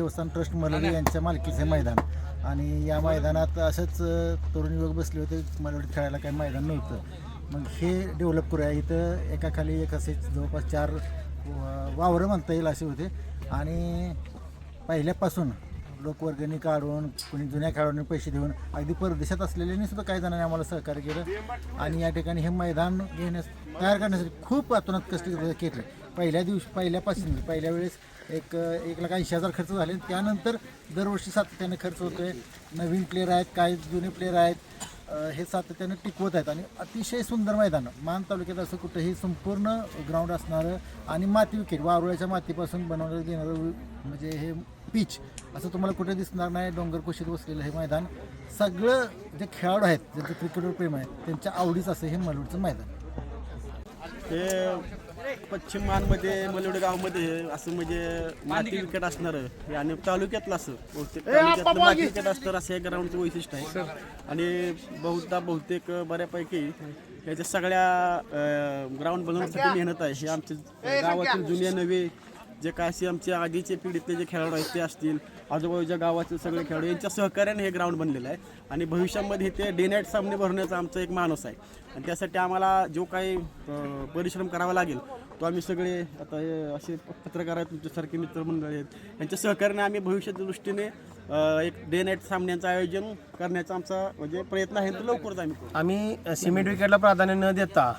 देवस्थान ट्रस्ट मलवडी यांच्या मालकीचे मैदान आणि या मैदानात असंच तरुण युवक बसले होते. मलवडीत खेळायला काही मैदान नव्हतं. मग हे डेव्हलप करूया. इथं एकाखाली एक असे जवळपास 4 वावरं म्हणता येईल असे होते आणि पहिल्यापासून लोकवर्गणी काढून कोणी जुन्या खेळाडूंनी पैसे देऊन अगदी परदेशात असलेल्यांनी सुद्धा काही जणांनी आम्हाला सहकार्य केलं आणि या ठिकाणी हे मैदान तयार करण्यासाठी खूप अतोनात कष्ट घेतले. पहिल्या वेळेस 1,80,000 खर्च झाले. त्यानंतर दरवर्षी सातत्याने खर्च होतो आहे. नवीन प्लेयर आहेत, काही जुने प्लेयर आहेत, हे सातत्याने टिकवत आहेत आणि अतिशय सुंदर मैदान. मान तालुक्यात असं कुठंही संपूर्ण ग्राउंड असणारं आणि माती विकेट वारुळ्याच्या मातीपासून बनवण्यात येणारं म्हणजे हे पिच असं तुम्हाला कुठे दिसणार नाही. डोंगर कुशीत बसलेलं हे मैदान सगळं जे खेळाडू आहेत ज्यांचं क्रिकेटवर प्रेम आहे त्यांच्या आवडीचं असं हे मलवडचं मैदान. हे पश्चिम महानमध्ये मलवडी गावामध्ये असं म्हणजे माती विकेट असणारं आणि तालुक्यातलं असं तालुक्यातलं माती विकेट असणारं असं या ग्राउंडचं वैशिष्ट्य आहे. आणि बहुतेक बऱ्यापैकी याच्या सगळ्या ग्राउंड बनवण्यासाठी मेहनत आहे. हे आमच्या गावातील जुन्या नवे जे काय असे आमच्या आधीचे पिढीतले जे खेळाडू आहेत ते असतील, आजूबाजूच्या गावाचे सगळे खेळाडू यांच्या सहकार्याने हे ग्राउंड बनलेलं आहे आणि भविष्यामध्ये ते डे नाईट सामने भरण्याचा आमचा एक मानस आहे आणि त्यासाठी आम्हाला जो काही परिश्रम करावा लागेल तो आम्ही सगळे आता असे पत्रकार आहेत, तुमच्यासारखे मित्रमंडळी आहेत, यांच्या सहकार्याने आम्ही भविष्याच्या दृष्टीने एक डे नाईट सामन्यांचं आयोजन करण्याचा आमचा म्हणजे प्रयत्न आहे. तर लवकरच आम्ही सिमेंट विकेटला प्राधान्य न देता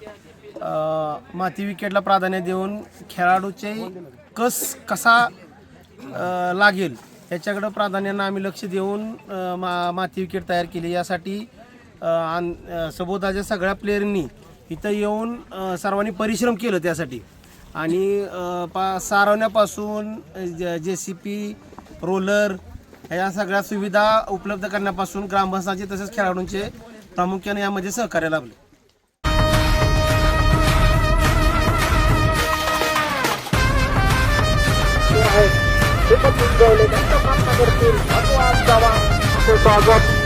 माती विकेटला प्राधान्य देऊन खेळाडूचे कसा लागेल याच्याकडं प्राधान्यानं आम्ही लक्ष देऊन माती विकेट तयार केली. यासाठी सभोवताच्या सगळ्या प्लेयरनी इथं येऊन सर्वांनी परिश्रम केलं त्यासाठी आणि सारवण्यापासून JCP रोलर ह्या सगळ्या सुविधा उपलब्ध करण्यापासून ग्रामस्थांचे तसेच खेळाडूंचे प्रामुख्याने यामध्ये सहकार्य लाभले. स्वागत